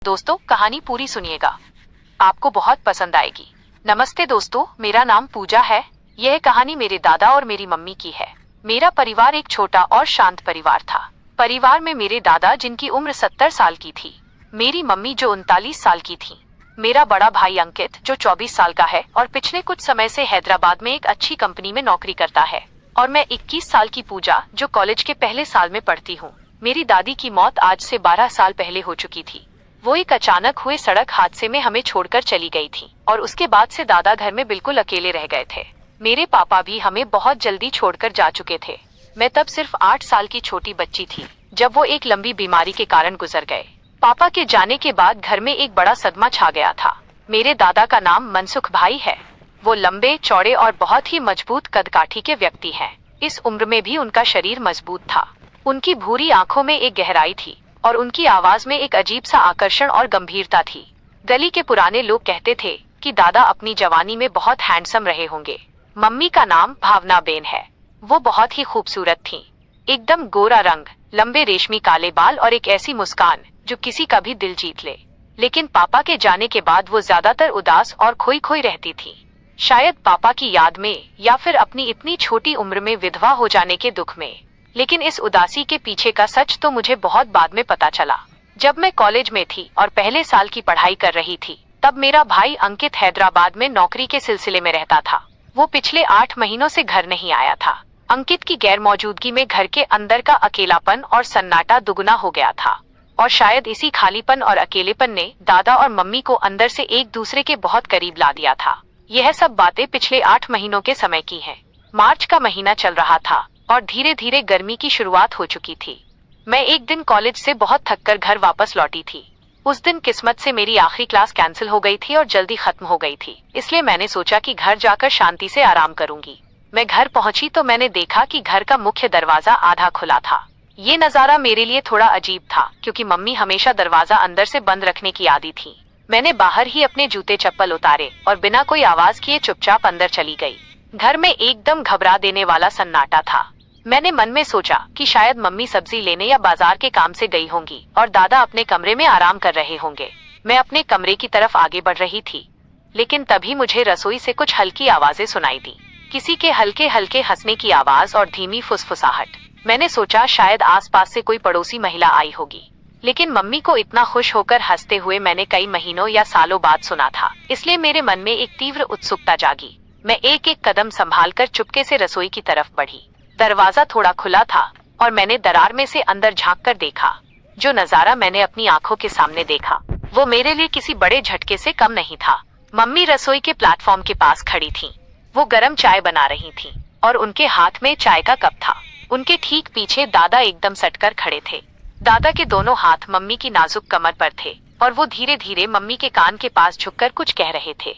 दोस्तों, कहानी पूरी सुनिएगा, आपको बहुत पसंद आएगी। नमस्ते दोस्तों, मेरा नाम पूजा है। यह कहानी मेरे दादा और मेरी मम्मी की है। मेरा परिवार एक छोटा और शांत परिवार था। परिवार में मेरे दादा जिनकी उम्र 70 साल की थी, मेरी मम्मी जो 39 साल की थी, मेरा बड़ा भाई अंकित जो 24 साल का है और पिछले कुछ समय से हैदराबाद में एक अच्छी कंपनी में नौकरी करता है, और मैं 21 साल की पूजा जो कॉलेज के पहले साल में पढ़ती हूँ। मेरी दादी की मौत आज से 12 साल पहले हो चुकी थी। वो एक अचानक हुए सड़क हादसे में हमें छोड़कर चली गई थी और उसके बाद से दादा घर में बिल्कुल अकेले रह गए थे। मेरे पापा भी हमें बहुत जल्दी छोड़कर जा चुके थे। मैं तब सिर्फ 8 साल की छोटी बच्ची थी जब वो एक लंबी बीमारी के कारण गुजर गए। पापा के जाने के बाद घर में एक बड़ा सदमा छा गया था। मेरे दादा का नाम मनसुख भाई है। वो लंबे चौड़े और बहुत ही मजबूत कदकाठी के व्यक्ति हैं। इस उम्र में भी उनका शरीर मजबूत था। उनकी भूरी आंखों में एक गहराई थी और उनकी आवाज में एक अजीब सा आकर्षण और गंभीरता थी। गली के पुराने लोग कहते थे कि दादा अपनी जवानी में बहुत हैंडसम रहे होंगे। मम्मी का नाम भावना बेन है। वो बहुत ही खूबसूरत थीं। एकदम गोरा रंग, लंबे रेशमी काले बाल और एक ऐसी मुस्कान जो किसी का भी दिल जीत ले। लेकिन पापा के जाने के बाद वो ज्यादातर उदास और खोई खोई रहती थी। शायद पापा की याद में या फिर अपनी इतनी छोटी उम्र में विधवा हो जाने के दुख में। लेकिन इस उदासी के पीछे का सच तो मुझे बहुत बाद में पता चला। जब मैं कॉलेज में थी और पहले साल की पढ़ाई कर रही थी, तब मेरा भाई अंकित हैदराबाद में नौकरी के सिलसिले में रहता था। वो पिछले 8 महीनों से घर नहीं आया था। अंकित की गैर मौजूदगी में घर के अंदर का अकेलापन और सन्नाटा दुगना हो गया था, और शायद इसी खालीपन और अकेलेपन ने दादा और मम्मी को अंदर से एक दूसरे के बहुत करीब ला दिया था। यह सब बातें पिछले 8 महीनों के समय की हैं। मार्च का महीना चल रहा था और धीरे धीरे गर्मी की शुरुआत हो चुकी थी। मैं एक दिन कॉलेज से बहुत थककर घर वापस लौटी थी। उस दिन किस्मत से मेरी आखिरी क्लास कैंसिल हो गई थी और जल्दी खत्म हो गई थी, इसलिए मैंने सोचा कि घर जाकर शांति से आराम करूंगी। मैं घर पहुंची तो मैंने देखा कि घर का मुख्य दरवाजा आधा खुला था। ये नजारा मेरे लिए थोड़ा अजीब था क्योंकि मम्मी हमेशा दरवाजा अंदर से बंद रखने की आदी थी। मैंने बाहर ही अपने जूते चप्पल उतारे और बिना कोई आवाज किए चुपचाप अंदर चली गई। घर में एकदम घबरा देने वाला सन्नाटा था। मैंने मन में सोचा कि शायद मम्मी सब्जी लेने या बाजार के काम से गई होंगी और दादा अपने कमरे में आराम कर रहे होंगे। मैं अपने कमरे की तरफ आगे बढ़ रही थी, लेकिन तभी मुझे रसोई से कुछ हल्की आवाजें सुनाई दी। किसी के हल्के हल्के हंसने की आवाज और धीमी फुसफुसाहट। मैंने सोचा शायद आसपास से कोई पड़ोसी महिला आई होगी, लेकिन मम्मी को इतना खुश होकर हंसते हुए मैंने कई महीनों या सालों बाद सुना था, इसलिए मेरे मन में एक तीव्र उत्सुकता जागी। मैं एक एक कदम संभाल कर चुपके से रसोई की तरफ बढ़ी। दरवाजा थोड़ा खुला था और मैंने दरार में से अंदर झांक कर देखा। जो नजारा मैंने अपनी आंखों के सामने देखा वो मेरे लिए किसी बड़े झटके से कम नहीं था। मम्मी रसोई के प्लेटफॉर्म के पास खड़ी थीं। वो गर्म चाय बना रही थीं और उनके हाथ में चाय का कप था। उनके ठीक पीछे दादा एकदम सटकर खड़े थे। दादा के दोनों हाथ मम्मी की नाजुक कमर पर थे और वो धीरे धीरे मम्मी के कान के पास झुककर कुछ कह रहे थे।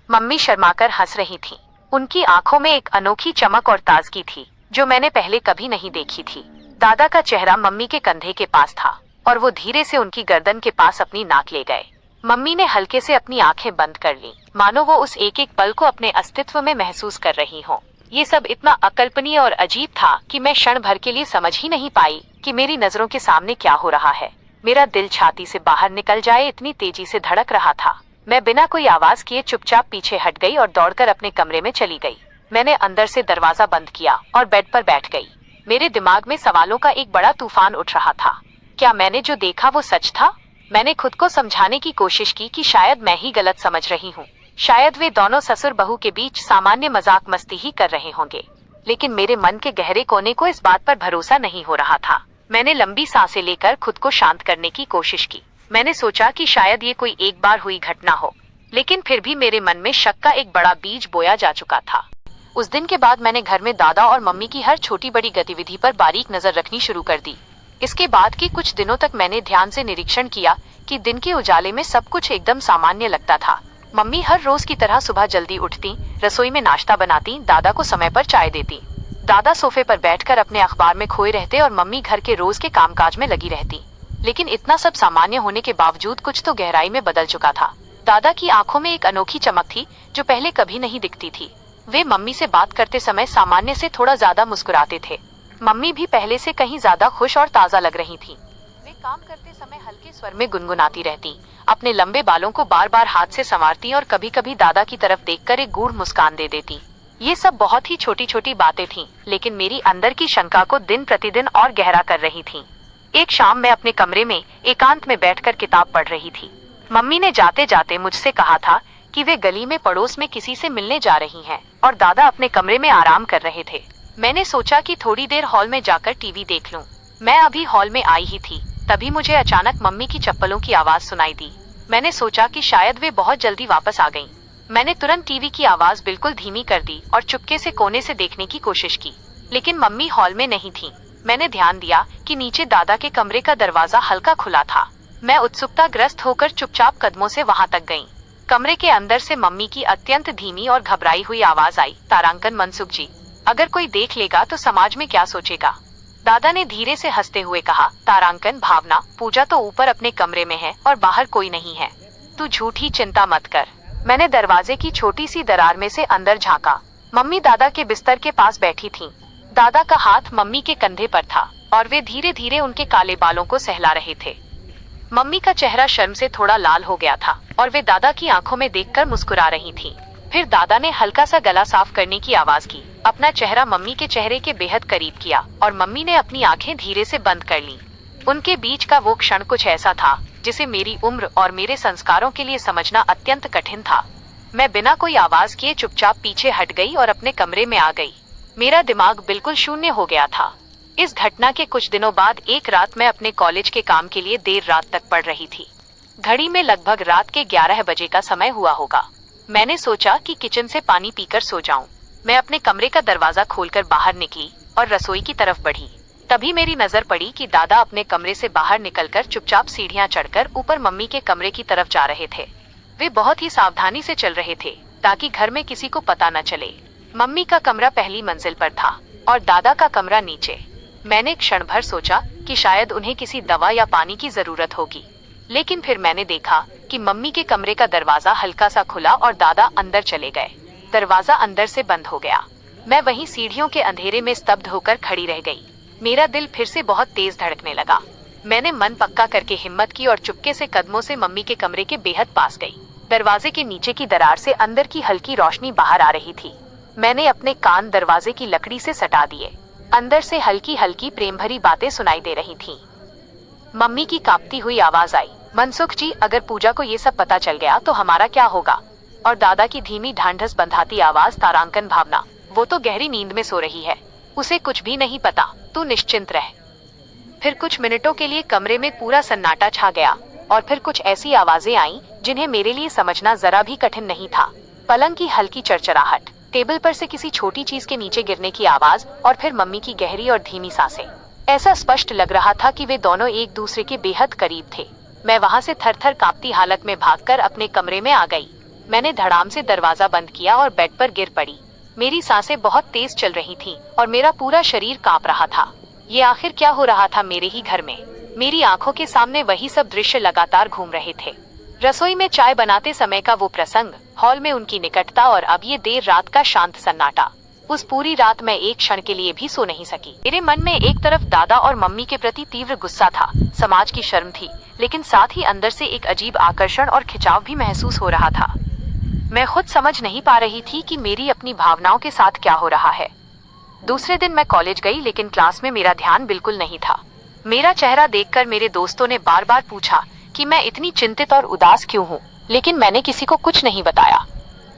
मम्मी शर्माकर हंस रही थीं। उनकी आंखों में एक अनोखी चमक और ताजगी थी जो मैंने पहले कभी नहीं देखी थी। दादा का चेहरा मम्मी के कंधे के पास था और वो धीरे से उनकी गर्दन के पास अपनी नाक ले गए। मम्मी ने हल्के से अपनी आंखें बंद कर ली, मानो वो उस एक एक पल को अपने अस्तित्व में महसूस कर रही हो। ये सब इतना अकल्पनीय और अजीब था कि मैं क्षण भर के लिए समझ ही नहीं पाई कि मेरी नजरों के सामने क्या हो रहा है। मेरा दिल छाती से बाहर निकल जाए इतनी तेजी से धड़क रहा था। मैं बिना कोई आवाज किए चुपचाप पीछे हट गई और दौड़कर अपने कमरे में चली गई। मैंने अंदर से दरवाजा बंद किया और बेड पर बैठ गई। मेरे दिमाग में सवालों का एक बड़ा तूफान उठ रहा था। क्या मैंने जो देखा वो सच था? मैंने खुद को समझाने की कोशिश की कि शायद मैं ही गलत समझ रही हूँ। शायद वे दोनों ससुर बहू के बीच सामान्य मजाक मस्ती ही कर रहे होंगे। लेकिन मेरे मन के गहरे कोने को इस बात पर भरोसा नहीं हो रहा था। मैंने लंबी सांसें लेकर खुद को शांत करने की कोशिश की। मैंने सोचा कि शायद ये कोई एक बार हुई घटना हो, लेकिन फिर भी मेरे मन में शक का एक बड़ा बीज बोया जा चुका था। उस दिन के बाद मैंने घर में दादा और मम्मी की हर छोटी बड़ी गतिविधि पर बारीक नजर रखनी शुरू कर दी। इसके बाद के कुछ दिनों तक मैंने ध्यान से निरीक्षण किया कि दिन के उजाले में सब कुछ एकदम सामान्य लगता था। मम्मी हर रोज की तरह सुबह जल्दी उठती, रसोई में नाश्ता बनाती, दादा को समय पर चाय देती। दादा सोफे पर बैठकर अपने अखबार में खोए रहते और मम्मी घर के रोज के कामकाज में लगी रहती। लेकिन इतना सब सामान्य होने के बावजूद कुछ तो गहराई में बदल चुका था। दादा की आंखों में एक अनोखी चमक थी जो पहले कभी नहीं दिखती थी। वे मम्मी से बात करते समय सामान्य से थोड़ा ज्यादा मुस्कुराते थे। मम्मी भी पहले से कहीं ज्यादा खुश और ताजा लग रही थी। वे काम करते समय हल्के स्वर में गुनगुनाती रहती, अपने लंबे बालों को बार बार हाथ से संवारती और कभी कभी दादा की तरफ देखकर एक गूढ़ मुस्कान दे देती। ये सब बहुत ही छोटी छोटी बातें थीं, लेकिन मेरी अंदर की शंका को दिन प्रतिदिन और गहरा कर रही थीं। एक शाम मैं अपने कमरे में एकांत में बैठकर किताब पढ़ रही थी। मम्मी ने जाते जाते मुझसे कहा था कि वे गली में पड़ोस में किसी से मिलने जा रही हैं और दादा अपने कमरे में आराम कर रहे थे। मैंने सोचा कि थोड़ी देर हॉल में जाकर टीवी देख लूं। मैं अभी हॉल में आई ही थी, तभी मुझे अचानक मम्मी की चप्पलों की आवाज सुनाई दी। मैंने सोचा कि शायद वे बहुत जल्दी वापस आ गईं। मैंने तुरंत टीवी की आवाज बिल्कुल धीमी कर दी और चुपके से कोने से देखने की कोशिश की, लेकिन मम्मी हॉल में नहीं थी। मैंने ध्यान दिया कि नीचे दादा के कमरे का दरवाजा हल्का खुला था। मैं उत्सुकताग्रस्त होकर चुपचाप कदमों से वहां तक गई। कमरे के अंदर से मम्मी की अत्यंत धीमी और घबराई हुई आवाज आई, तारांकन मनसुख जी, अगर कोई देख लेगा तो समाज में क्या सोचेगा। दादा ने धीरे से हंसते हुए कहा, तारांकन भावना, पूजा तो ऊपर अपने कमरे में है और बाहर कोई नहीं है, तू झूठी चिंता मत कर। मैंने दरवाजे की छोटी सी दरार में से अंदर झांका। मम्मी दादा के बिस्तर के पास बैठी थीं। दादा का हाथ मम्मी के कंधे पर था और वे धीरे धीरे उनके काले बालों को सहला रहे थे। मम्मी का चेहरा शर्म से थोड़ा लाल हो गया था और वे दादा की आंखों में देखकर मुस्कुरा रही थीं। फिर दादा ने हल्का सा गला साफ करने की आवाज की, अपना चेहरा मम्मी के चेहरे के बेहद करीब किया और मम्मी ने अपनी आंखें धीरे से बंद कर लीं। उनके बीच का वो क्षण कुछ ऐसा था जिसे मेरी उम्र और मेरे संस्कारों के लिए समझना अत्यंत कठिन था। मैं बिना कोई आवाज किए चुपचाप पीछे हट गई और अपने कमरे में आ गई। मेरा दिमाग बिल्कुल शून्य हो गया था। इस घटना के कुछ दिनों बाद एक रात मैं अपने कॉलेज के काम के लिए देर रात तक पढ़ रही थी। घड़ी में लगभग रात के 11 बजे का समय हुआ होगा। मैंने सोचा कि किचन से पानी पीकर सो जाऊं। मैं अपने कमरे का दरवाजा खोलकर बाहर निकली और रसोई की तरफ बढ़ी। तभी मेरी नजर पड़ी कि दादा अपने कमरे से बाहर निकलकर चुपचाप सीढ़ियां चढ़कर ऊपर मम्मी के कमरे की तरफ जा रहे थे। वे बहुत ही सावधानी से चल रहे थे ताकि घर में किसी को पता न चले। मम्मी का कमरा पहली मंजिल पर था और दादा का कमरा नीचे। मैंने क्षण भर सोचा कि शायद उन्हें किसी दवा या पानी की जरूरत होगी, लेकिन फिर मैंने देखा कि मम्मी के कमरे का दरवाजा हल्का सा खुला और दादा अंदर चले गए। दरवाजा अंदर से बंद हो गया। मैं वहीं सीढ़ियों के अंधेरे में स्तब्ध होकर खड़ी रह गई। मेरा दिल फिर से बहुत तेज धड़कने लगा। मैंने मन पक्का करके हिम्मत की और चुपके से कदमों से मम्मी के कमरे के बेहद पास गई। दरवाजे के नीचे की दरार से अंदर की हल्की रोशनी बाहर आ रही थी। मैंने अपने कान दरवाजे की लकड़ी से सटा दिए। अंदर से हल्की हल्की प्रेम भरी बातें सुनाई दे रही थीं। मम्मी की कांपती हुई आवाज आई, मनसुख जी, अगर पूजा को ये सब पता चल गया तो हमारा क्या होगा। और दादा की धीमी ढांढस बंधाती आवाज, तारांकन भावना, वो तो गहरी नींद में सो रही है, उसे कुछ भी नहीं पता, तू निश्चिंत रह। फिर कुछ मिनटों के लिए कमरे में पूरा सन्नाटा छा गया और फिर कुछ ऐसी आवाजें आईं जिन्हें मेरे लिए समझना जरा भी कठिन नहीं था। पलंग की हल्की चरचराहट, टेबल पर से किसी छोटी चीज के नीचे गिरने की आवाज और फिर मम्मी की गहरी और धीमी सांसें। ऐसा स्पष्ट लग रहा था कि वे दोनों एक दूसरे के बेहद करीब थे। मैं वहां से थर-थर कांपती हालत में भागकर अपने कमरे में आ गई। मैंने धड़ाम से दरवाजा बंद किया और बेड पर गिर पड़ी। मेरी सांसें बहुत तेज चल रही थीं और मेरा पूरा शरीर कांप रहा था। ये आखिर क्या हो रहा था मेरे ही घर में? मेरी आंखों के सामने वही सब दृश्य लगातार घूम रहे थे। रसोई में चाय बनाते समय का वो प्रसंग, हॉल में उनकी निकटता और अब ये देर रात का शांत सन्नाटा। उस पूरी रात मैं एक क्षण के लिए भी सो नहीं सकी। मेरे मन में एक तरफ दादा और मम्मी के प्रति तीव्र गुस्सा था, समाज की शर्म थी, लेकिन साथ ही अंदर से एक अजीब आकर्षण और खिंचाव भी महसूस हो रहा था। मैं खुद समझ नहीं पा रही थी कि मेरी अपनी भावनाओं के साथ क्या हो रहा है। दूसरे दिन मैं कॉलेज गई, लेकिन क्लास में मेरा ध्यान बिल्कुल नहीं था। मेरा चेहरा देखकर मेरे दोस्तों ने बार बार पूछा कि मैं इतनी चिंतित और उदास क्यों हूँ, लेकिन मैंने किसी को कुछ नहीं बताया।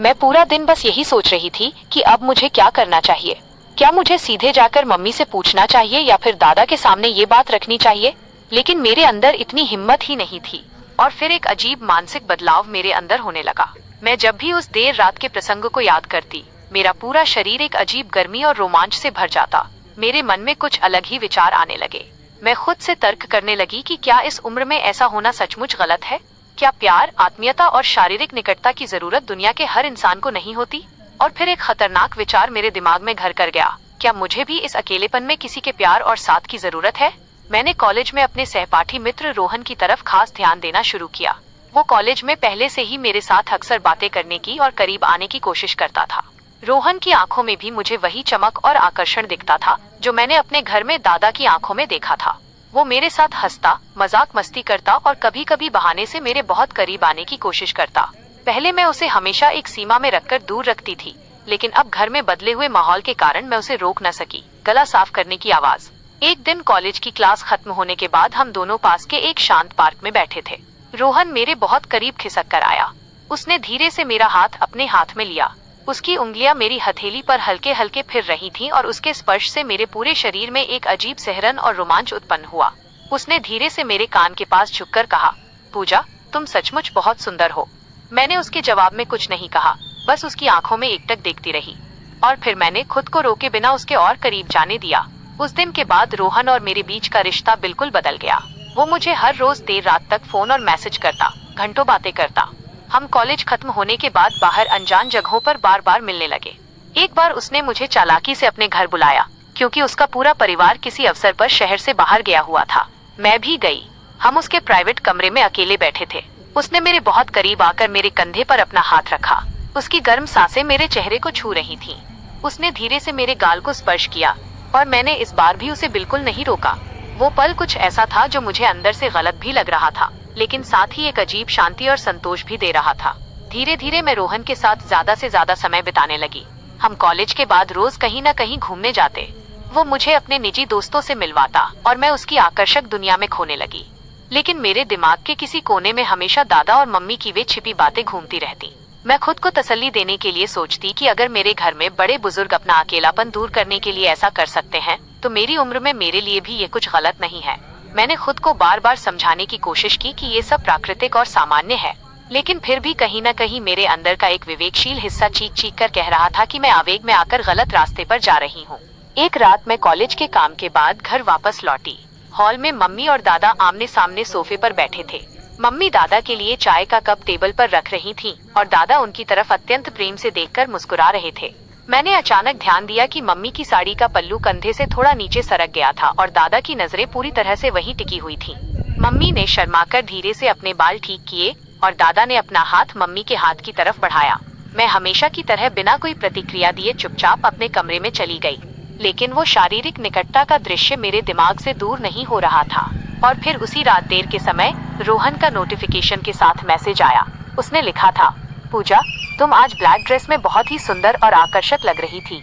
मैं पूरा दिन बस यही सोच रही थी कि अब मुझे क्या करना चाहिए। क्या मुझे सीधे जाकर मम्मी से पूछना चाहिए या फिर दादा के सामने ये बात रखनी चाहिए? लेकिन मेरे अंदर इतनी हिम्मत ही नहीं थी। और फिर एक अजीब मानसिक बदलाव मेरे अंदर होने लगा। मैं जब भी उस देर रात के प्रसंग को याद करती, मेरा पूरा शरीर एक अजीब गर्मी और रोमांच से भर जाता। मेरे मन में कुछ अलग ही विचार आने लगे। मैं खुद से तर्क करने लगी कि क्या इस उम्र में ऐसा होना सचमुच गलत है? क्या प्यार, आत्मीयता और शारीरिक निकटता की जरूरत दुनिया के हर इंसान को नहीं होती? और फिर एक खतरनाक विचार मेरे दिमाग में घर कर गया, क्या मुझे भी इस अकेलेपन में किसी के प्यार और साथ की जरूरत है? मैंने कॉलेज में अपने सहपाठी मित्र रोहन की तरफ खास ध्यान देना शुरू किया। वो कॉलेज में पहले से ही मेरे साथ अक्सर बातें करने की और करीब आने की कोशिश करता था। रोहन की आंखों में भी मुझे वही चमक और आकर्षण दिखता था जो मैंने अपने घर में दादा की आंखों में देखा था। वो मेरे साथ हंसता, मजाक मस्ती करता और कभी कभी बहाने से मेरे बहुत करीब आने की कोशिश करता। पहले मैं उसे हमेशा एक सीमा में रखकर दूर रखती थी, लेकिन अब घर में बदले हुए माहौल के कारण मैं उसे रोक न सकी। गला साफ करने की आवाज। एक दिन कॉलेज की क्लास खत्म होने के बाद हम दोनों पास के एक शांत पार्क में बैठे थे। रोहन मेरे बहुत करीब खिसक कर आया। उसने धीरे से मेरा हाथ अपने हाथ में लिया। उसकी उंगलियां मेरी हथेली पर हल्के हल्के फिर रही थीं और उसके स्पर्श से मेरे पूरे शरीर में एक अजीब सिहरन और रोमांच उत्पन्न हुआ। उसने धीरे से मेरे कान के पास झुककर कहा, पूजा, तुम सचमुच बहुत सुंदर हो। मैंने उसके जवाब में कुछ नहीं कहा, बस उसकी आंखों में एकटक देखती रही। और फिर मैंने खुद को रोके बिना उसके और करीब जाने दिया। उस दिन के बाद रोहन और मेरे बीच का रिश्ता बिल्कुल बदल गया। वो मुझे हर रोज देर रात तक फोन और मैसेज करता, घंटों बातें करता। हम कॉलेज खत्म होने के बाद बाहर अनजान जगहों पर बार बार मिलने लगे। एक बार उसने मुझे चालाकी से अपने घर बुलाया, क्योंकि उसका पूरा परिवार किसी अवसर पर शहर से बाहर गया हुआ था। मैं भी गई। हम उसके प्राइवेट कमरे में अकेले बैठे थे। उसने मेरे बहुत करीब आकर मेरे कंधे पर अपना हाथ रखा। उसकी गर्म सांसें मेरे चेहरे को छू रही थीं। उसने धीरे से मेरे गाल को स्पर्श किया और मैंने इस बार भी उसे बिल्कुल नहीं रोका। वो पल कुछ ऐसा था जो मुझे अंदर से गलत भी लग रहा था, लेकिन साथ ही एक अजीब शांति और संतोष भी दे रहा था। धीरे धीरे मैं रोहन के साथ ज्यादा से ज्यादा समय बिताने लगी। हम कॉलेज के बाद रोज कहीं न कहीं घूमने जाते। वो मुझे अपने निजी दोस्तों से मिलवाता और मैं उसकी आकर्षक दुनिया में खोने लगी। लेकिन मेरे दिमाग के किसी कोने में हमेशा दादा और मम्मी की वे छिपी बातें घूमती रहती। मैं खुद को तसल्ली देने के लिए सोचती कि अगर मेरे घर में बड़े बुजुर्ग अपना अकेलापन दूर करने के लिए ऐसा कर सकते हैं, तो मेरी उम्र में मेरे लिए भी ये कुछ गलत नहीं है। मैंने खुद को बार बार समझाने की कोशिश की कि ये सब प्राकृतिक और सामान्य है, लेकिन फिर भी कहीं न कहीं मेरे अंदर का एक विवेकशील हिस्सा चीख चीख कर कह रहा था कि मैं आवेग में आकर गलत रास्ते पर जा रही हूँ। एक रात मैं कॉलेज के काम के बाद घर वापस लौटी। हॉल में मम्मी और दादा आमने सामने सोफे पर बैठे थे। मम्मी दादा के लिए चाय का कप टेबल पर रख रही थीं और दादा उनकी तरफ अत्यंत प्रेम से देखकर मुस्कुरा रहे थे। मैंने अचानक ध्यान दिया कि मम्मी की साड़ी का पल्लू कंधे से थोड़ा नीचे सरक गया था और दादा की नजरें पूरी तरह से वहीं टिकी हुई थीं। मम्मी ने शर्माकर धीरे से अपने बाल ठीक किए और दादा ने अपना हाथ मम्मी के हाथ की तरफ बढ़ाया। मैं हमेशा की तरह बिना कोई प्रतिक्रिया दिए चुपचाप अपने कमरे में चली गई, लेकिन वो शारीरिक निकटता का दृश्य मेरे दिमाग से दूर नहीं हो रहा था। और फिर उसी रात देर के समय रोहन का नोटिफिकेशन के साथ मैसेज आया। उसने लिखा था, पूजा, तुम आज ब्लैक ड्रेस में बहुत ही सुंदर और आकर्षक लग रही थी।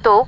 तो